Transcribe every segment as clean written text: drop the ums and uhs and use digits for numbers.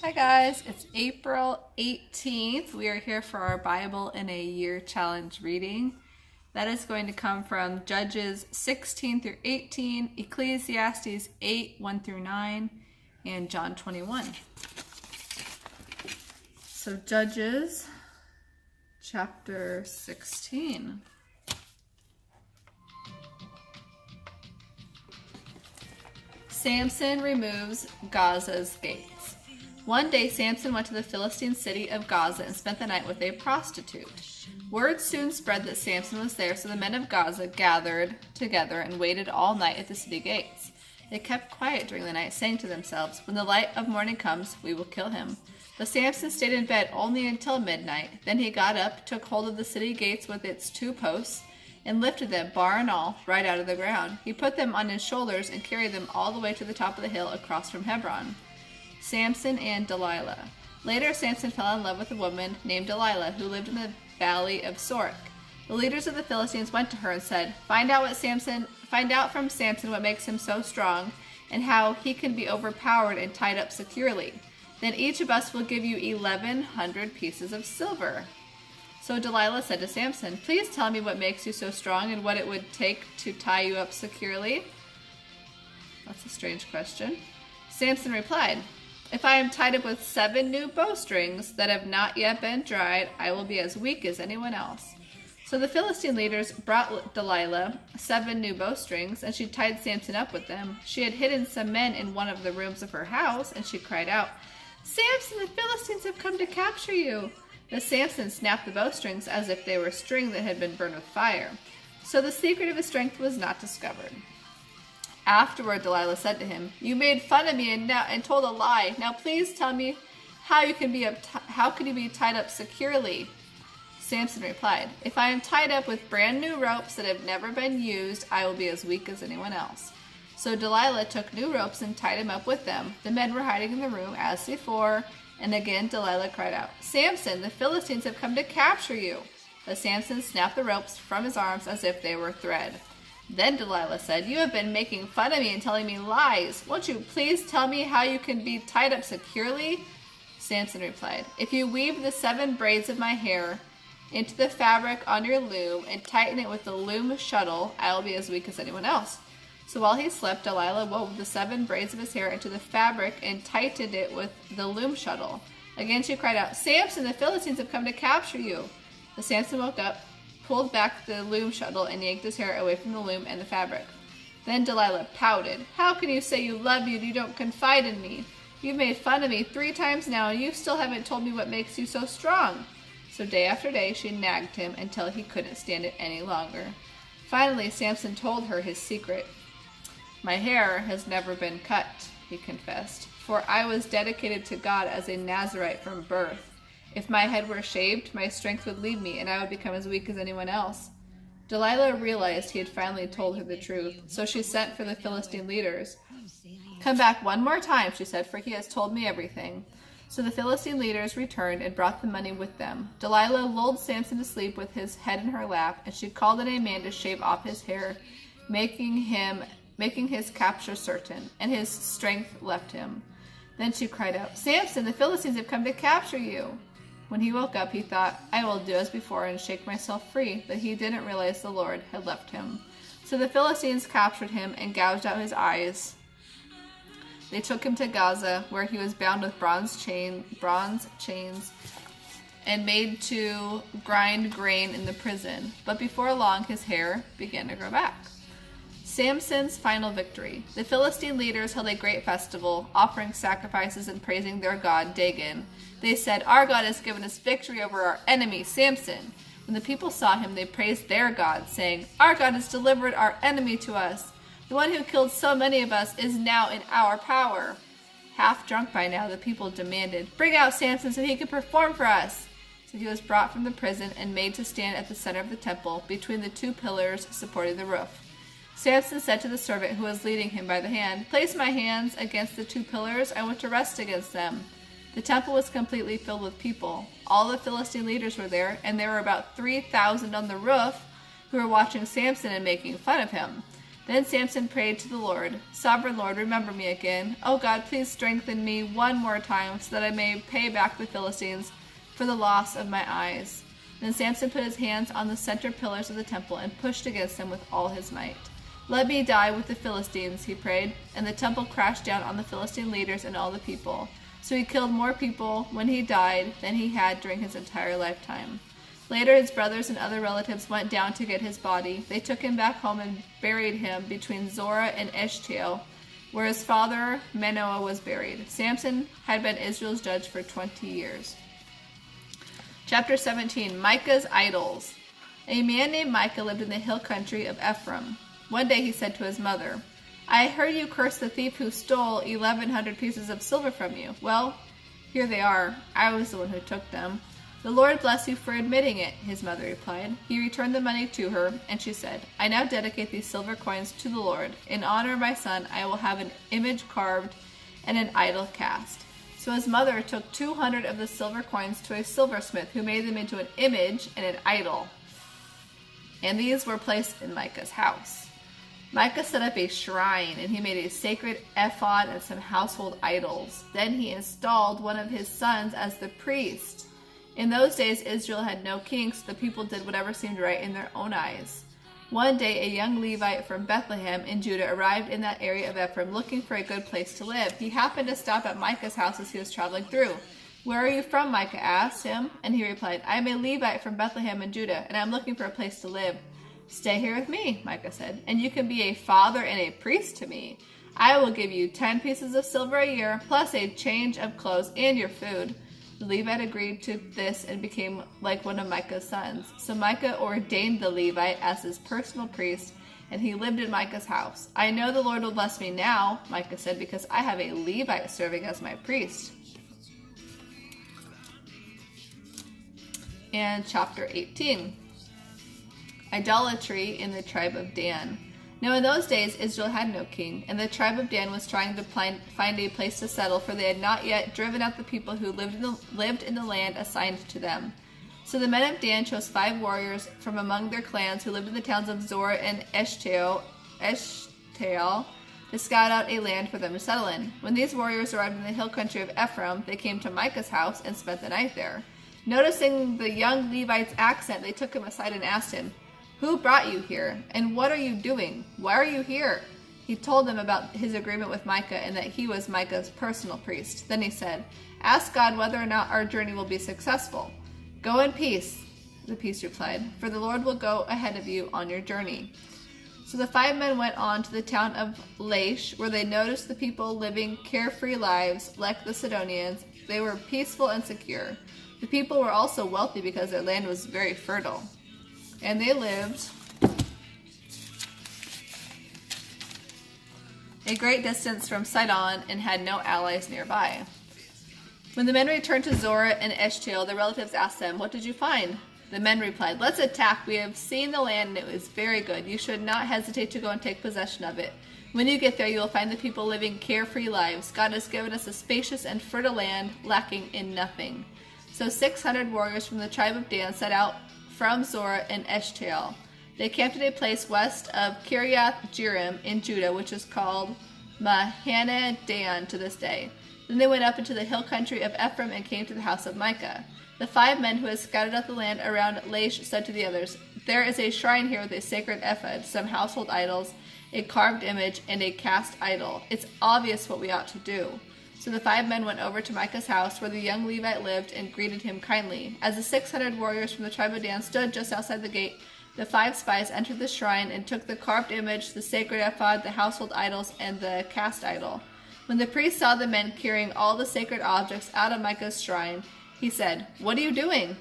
Hi guys, it's April 18th. We are here for our Bible in a Year Challenge reading. That is going to come from Judges 16 through 18, Ecclesiastes 8, 1 through 9, and John 21. So Judges chapter 16. Samson removes Gaza's gates. One day Samson went to the Philistine city of Gaza and spent the night with a prostitute. Word soon spread that Samson was there, so the men of Gaza gathered together and waited all night at the city gates. They kept quiet during the night, saying to themselves, "When the light of morning comes, we will kill him." But Samson stayed in bed only until midnight. Then he got up, took hold of the city gates with its 2 posts, and lifted them, bar and all, right out of the ground. He put them on his shoulders and carried them all the way to the top of the hill across from Hebron. Samson and Delilah. Later, Samson fell in love with a woman named Delilah who lived in the valley of Sorek. The leaders of the Philistines went to her and said, Find out from Samson what makes him so strong and how he can be overpowered and tied up securely. Then each of us will give you 1,100 pieces of silver." So Delilah said to Samson, "Please tell me what makes you so strong and what it would take to tie you up securely." That's a strange question. Samson replied, "If I am tied up with 7 new bowstrings that have not yet been dried, I will be as weak as anyone else." So the Philistine leaders brought Delilah 7 new bowstrings, and she tied Samson up with them. She had hidden some men in one of the rooms of her house, and she cried out, "Samson, the Philistines have come to capture you." But Samson snapped the bowstrings as if they were string that had been burned with fire. So the secret of his strength was not discovered. Afterward, Delilah said to him, "You made fun of me and told a lie. Now please tell me how can you be tied up securely?" Samson replied, "If I am tied up with brand new ropes that have never been used, I will be as weak as anyone else." So Delilah took new ropes and tied him up with them. The men were hiding in the room as before, and again Delilah cried out, "Samson, the Philistines have come to capture you." But Samson snapped the ropes from his arms as if they were thread. Then Delilah said, "You have been making fun of me and telling me lies. Won't you please tell me how you can be tied up securely?" Samson replied, "If you weave the 7 braids of my hair into the fabric on your loom and tighten it with the loom shuttle, I will be as weak as anyone else." So while he slept, Delilah wove the 7 braids of his hair into the fabric and tightened it with the loom shuttle. Again she cried out, "Samson, the Philistines have come to capture you." But Samson woke up, pulled back the loom shuttle, and yanked his hair away from the loom and the fabric. Then Delilah pouted, "How can you say you love me and you don't confide in me? You've made fun of me 3 times now, and you still haven't told me what makes you so strong." So day after day she nagged him until he couldn't stand it any longer. Finally, Samson told her his secret. "My hair has never been cut," he confessed, "for I was dedicated to God as a Nazirite from birth. If my head were shaved, my strength would leave me, and I would become as weak as anyone else." Delilah realized he had finally told her the truth, so she sent for the Philistine leaders. "Come back one more time," she said, "for he has told me everything." So the Philistine leaders returned and brought the money with them. Delilah lulled Samson to sleep with his head in her lap, and she called in a man to shave off his hair, making his capture certain, and his strength left him. Then she cried out, "Samson, the Philistines have come to capture you." When he woke up, he thought, "I will do as before and shake myself free," but he didn't realize the Lord had left him. So the Philistines captured him and gouged out his eyes. They took him to Gaza, where he was bound with bronze chains and made to grind grain in the prison. But before long, his hair began to grow back. Samson's final victory. The Philistine leaders held a great festival, offering sacrifices and praising their god Dagon. They said, "Our God has given us victory over our enemy, Samson." When the people saw him, they praised their God, saying, "Our God has delivered our enemy to us. The one who killed so many of us is now in our power." Half drunk by now, the people demanded, "Bring out Samson so he can perform for us." So he was brought from the prison and made to stand at the center of the temple, between the 2 pillars supporting the roof. Samson said to the servant who was leading him by the hand, "Place my hands against the 2 pillars. I want to rest against them." The temple was completely filled with people. All the Philistine leaders were there, and there were about 3,000 on the roof who were watching Samson and making fun of him. Then Samson prayed to the Lord, "Sovereign Lord, remember me again. Oh God, please strengthen me one more time so that I may pay back the Philistines for the loss of my eyes." Then Samson put his hands on the center pillars of the temple and pushed against them with all his might. "Let me die with the Philistines," he prayed, and the temple crashed down on the Philistine leaders and all the people. So he killed more people when he died than he had during his entire lifetime. Later, his brothers and other relatives went down to get his body. They took him back home and buried him between Zorah and Eshtaol, where his father Manoah was buried. Samson had been Israel's judge for 20 years. Chapter 17, Micah's Idols. A man named Micah lived in the hill country of Ephraim. One day he said to his mother, "I heard you curse the thief who stole 1,100 pieces of silver from you. Well, here they are. I was the one who took them." "The Lord bless you for admitting it," his mother replied. He returned the money to her, and she said, "I now dedicate these silver coins to the Lord. In honor of my son, I will have an image carved and an idol cast." So his mother took 200 of the silver coins to a silversmith, who made them into an image and an idol. And these were placed in Micah's house. Micah set up a shrine, and he made a sacred ephod and some household idols. Then he installed one of his sons as the priest. In those days, Israel had no king, so the people did whatever seemed right in their own eyes. One day, a young Levite from Bethlehem in Judah arrived in that area of Ephraim looking for a good place to live. He happened to stop at Micah's house as he was traveling through. "Where are you from?" Micah asked him, and he replied, "I am a Levite from Bethlehem in Judah, and I am looking for a place to live." "Stay here with me," Micah said, "and you can be a father and a priest to me. I will give you 10 pieces of silver a year, plus a change of clothes and your food." The Levite agreed to this and became like one of Micah's sons. So Micah ordained the Levite as his personal priest, and he lived in Micah's house. "I know the Lord will bless me now," Micah said, "because I have a Levite serving as my priest." And chapter 18. Idolatry in the tribe of Dan. Now in those days Israel had no king, and the tribe of Dan was trying to find a place to settle, for they had not yet driven out the people who lived in the land assigned to them. So the men of Dan chose 5 warriors from among their clans who lived in the towns of Zorah and Eshtaol to scout out a land for them to settle in. When these warriors arrived in the hill country of Ephraim, they came to Micah's house and spent the night there. Noticing the young Levite's accent, they took him aside and asked him, "Who brought you here? And what are you doing? Why are you here?" He told them about his agreement with Micah and that he was Micah's personal priest. Then he said, "Ask God whether or not our journey will be successful." "Go in peace," the priest replied, "for the Lord will go ahead of you on your journey." So the 5 men went on to the town of Laish, where they noticed the people living carefree lives like the Sidonians. They were peaceful and secure. The people were also wealthy because their land was very fertile. And they lived a great distance from Sidon and had no allies nearby. When the men returned to Zorah and Eshtaol, their relatives asked them, "What did you find?" The men replied, "Let's attack. We have seen the land and it was very good. You should not hesitate to go and take possession of it. When you get there, you will find the people living carefree lives. God has given us a spacious and fertile land, lacking in nothing." So 600 warriors from the tribe of Dan set out from Zorah and Eshtaol. They camped at a place west of Kiriath Jearim in Judah, which is called Mahane Dan to this day. Then they went up into the hill country of Ephraim and came to the house of Micah. The 5 men who had scouted out the land around Laish said to the others, "There is a shrine here with a sacred ephod, some household idols, a carved image, and a cast idol. It's obvious what we ought to do." So the 5 men went over to Micah's house, where the young Levite lived, and greeted him kindly. As the 600 warriors from the tribe of Dan stood just outside the gate, the 5 spies entered the shrine and took the carved image, the sacred ephod, the household idols, and the cast idol. When the priest saw the men carrying all the sacred objects out of Micah's shrine, he said, "What are you doing?"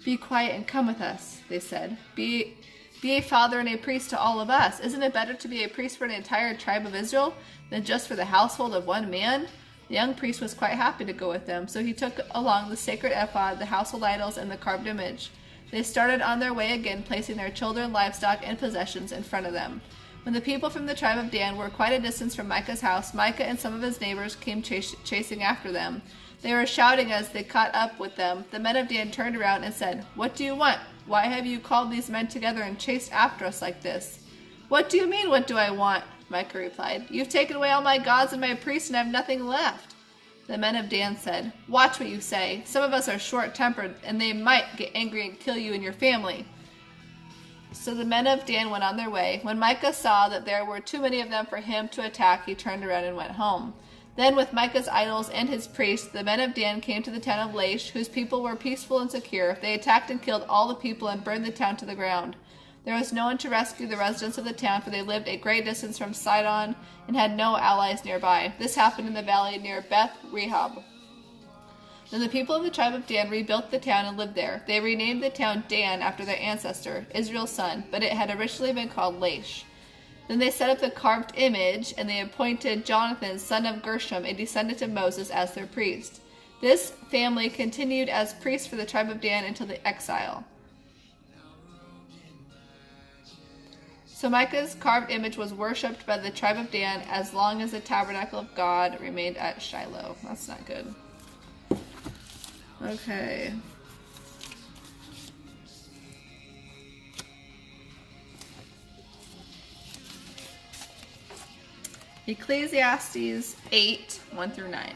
"Be quiet and come with us," they said. Be a father and a priest to all of us. Isn't it better to be a priest for an entire tribe of Israel than just for the household of one man?" The young priest was quite happy to go with them, so he took along the sacred ephod, the household idols, and the carved image. They started on their way again, placing their children, livestock, and possessions in front of them. When the people from the tribe of Dan were quite a distance from Micah's house, Micah and some of his neighbors came chasing after them. They were shouting as they caught up with them. The men of Dan turned around and said, "What do you want? Why have you called these men together and chased after us like this?" What do you mean, what do I want? Micah replied. You've taken away all my gods and my priests and I have nothing left. The men of Dan said, Watch what you say. Some of us are short-tempered and they might get angry and kill you and your family. So the men of Dan went on their way. When Micah saw that there were too many of them for him to attack, he turned around and went home. Then with Micah's idols and his priests, the men of Dan came to the town of Laish, whose people were peaceful and secure. They attacked and killed all the people and burned the town to the ground. There was no one to rescue the residents of the town, for they lived a great distance from Sidon and had no allies nearby. This happened in the valley near Beth Rehob. Then the people of the tribe of Dan rebuilt the town and lived there. They renamed the town Dan after their ancestor, Israel's son, but it had originally been called Laish. Then they set up the carved image, and they appointed Jonathan, son of Gershom, a descendant of Moses, as their priest. This family continued as priests for the tribe of Dan until the exile. So Micah's carved image was worshipped by the tribe of Dan as long as the tabernacle of God remained at Shiloh. That's not good. Okay. Ecclesiastes 8, 1 through 9.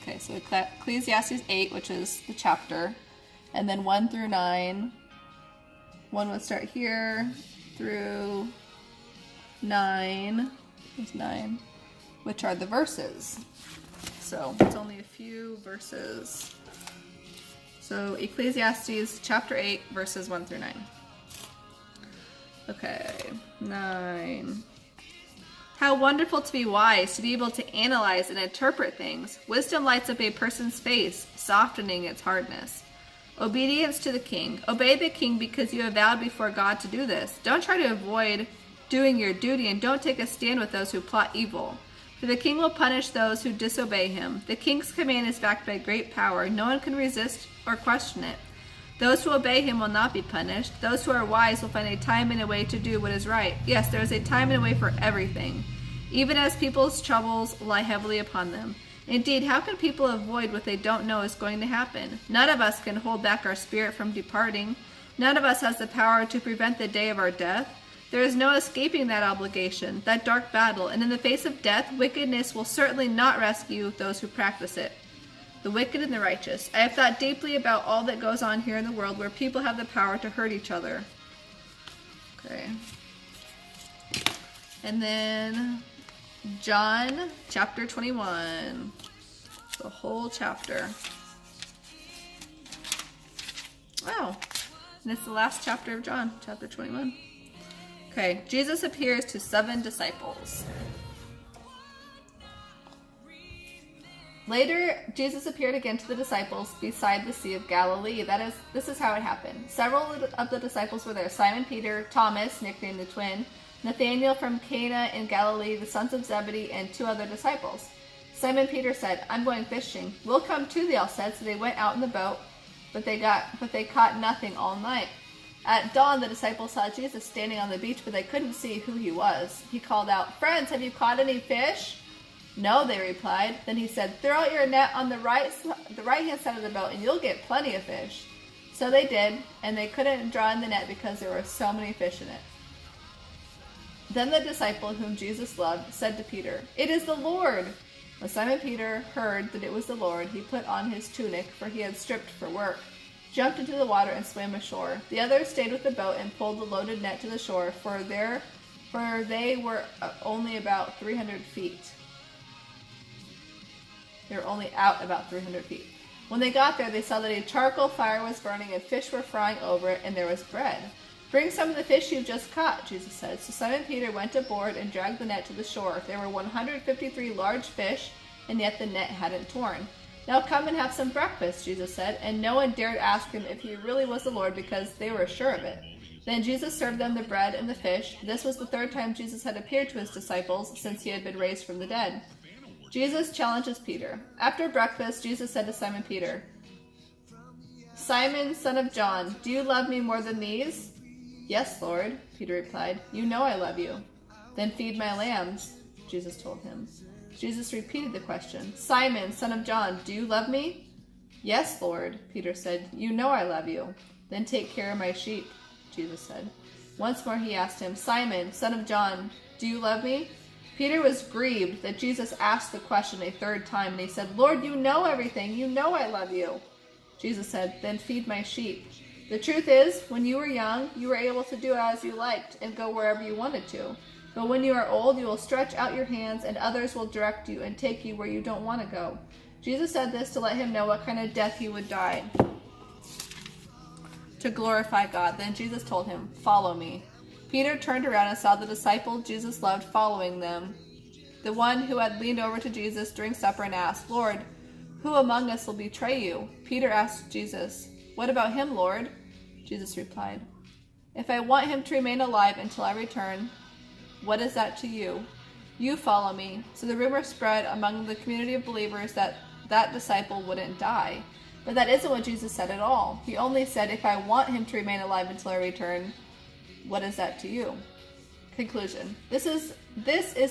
Okay, so Ecclesiastes 8, which is the chapter, and then 1 through 9. 1 would start here through 9. There's 9, which are the verses. So it's only a few verses. So Ecclesiastes chapter 8, verses 1 through 9. Okay, 9. How wonderful to be wise, to be able to analyze and interpret things. Wisdom lights up a person's face, softening its hardness. Obedience to the king. Obey the king because you have vowed before God to do this. Don't try to avoid doing your duty, and don't take a stand with those who plot evil. For the king will punish those who disobey him. The king's command is backed by great power. No one can resist or question it. Those who obey him will not be punished. Those who are wise will find a time and a way to do what is right. Yes, there is a time and a way for everything, even as people's troubles lie heavily upon them. Indeed, how can people avoid what they don't know is going to happen? None of us can hold back our spirit from departing. None of us has the power to prevent the day of our death. There is no escaping that obligation, that dark battle, and in the face of death, wickedness will certainly not rescue those who practice it. The wicked and the righteous. I have thought deeply about all that goes on here in the world where people have the power to hurt each other. Okay. And then John chapter 21. The whole chapter. Wow. And it's the last chapter of John, chapter 21. Okay, Jesus appears to 7 disciples. Later, Jesus appeared again to the disciples beside the Sea of Galilee. This is how it happened. Several of the disciples were there. Simon Peter, Thomas, nicknamed the twin, Nathanael from Cana in Galilee, the sons of Zebedee, and 2 other disciples. Simon Peter said, I'm going fishing. We'll come too, they all said. So they went out in the boat, but they caught nothing all night. At dawn, the disciples saw Jesus standing on the beach, but they couldn't see who he was. He called out, Friends, have you caught any fish? No, they replied. Then he said, Throw out your net on the right-hand side of the boat, and you'll get plenty of fish. So they did, and they couldn't draw in the net because there were so many fish in it. Then the disciple whom Jesus loved said to Peter, It is the Lord! When Simon Peter heard that it was the Lord, he put on his tunic, for he had stripped for work, jumped into the water, and swam ashore. The others stayed with the boat and pulled the loaded net to the shore, for they were only about 300 feet. They were only out about 300 feet. When they got there, they saw that a charcoal fire was burning and fish were frying over it, and there was bread. Bring some of the fish you've just caught, Jesus said. So Simon Peter went aboard and dragged the net to the shore. There were 153 large fish, and yet the net hadn't torn. Now come and have some breakfast, Jesus said, and no one dared ask him if he really was the Lord because they were sure of it. Then Jesus served them the bread and the fish. This was the 3rd time Jesus had appeared to his disciples since he had been raised from the dead. Jesus challenges Peter. After breakfast, Jesus said to Simon Peter, Simon, son of John, do you love me more than these? Yes, Lord, Peter replied. You know I love you. Then feed my lambs, Jesus told him. Jesus repeated the question. Simon, son of John, do you love me? Yes, Lord, Peter said. You know I love you. Then take care of my sheep, Jesus said. Once more he asked him, Simon, son of John, do you love me? Peter was grieved that Jesus asked the question a third time, and he said, Lord, you know everything. You know I love you. Jesus said, then feed my sheep. The truth is, when you were young, you were able to do as you liked and go wherever you wanted to. But when you are old, you will stretch out your hands, and others will direct you and take you where you don't want to go. Jesus said this to let him know what kind of death he would die, to glorify God. Then Jesus told him, follow me. Peter turned around and saw the disciple Jesus loved following them, the one who had leaned over to Jesus during supper and asked, Lord, who among us will betray you? Peter asked Jesus, what about him, Lord? Jesus replied, if I want him to remain alive until I return, what is that to you? You follow me. So the rumor spread among the community of believers that that disciple wouldn't die. But that isn't what Jesus said at all. He only said, if I want him to remain alive until I return, what is that to you? Conclusion. This is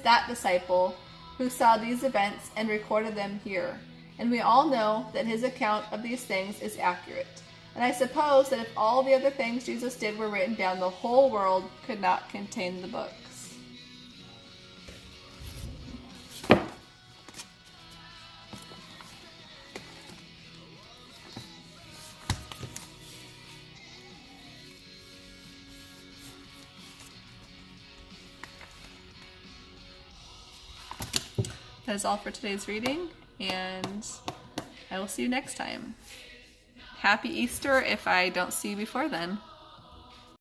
that disciple who saw these events and recorded them here. And we all know that his account of these things is accurate. And I suppose that if all the other things Jesus did were written down, the whole world could not contain the books. That is all for today's reading, and I will see you next time. Happy Easter if I don't see you before then.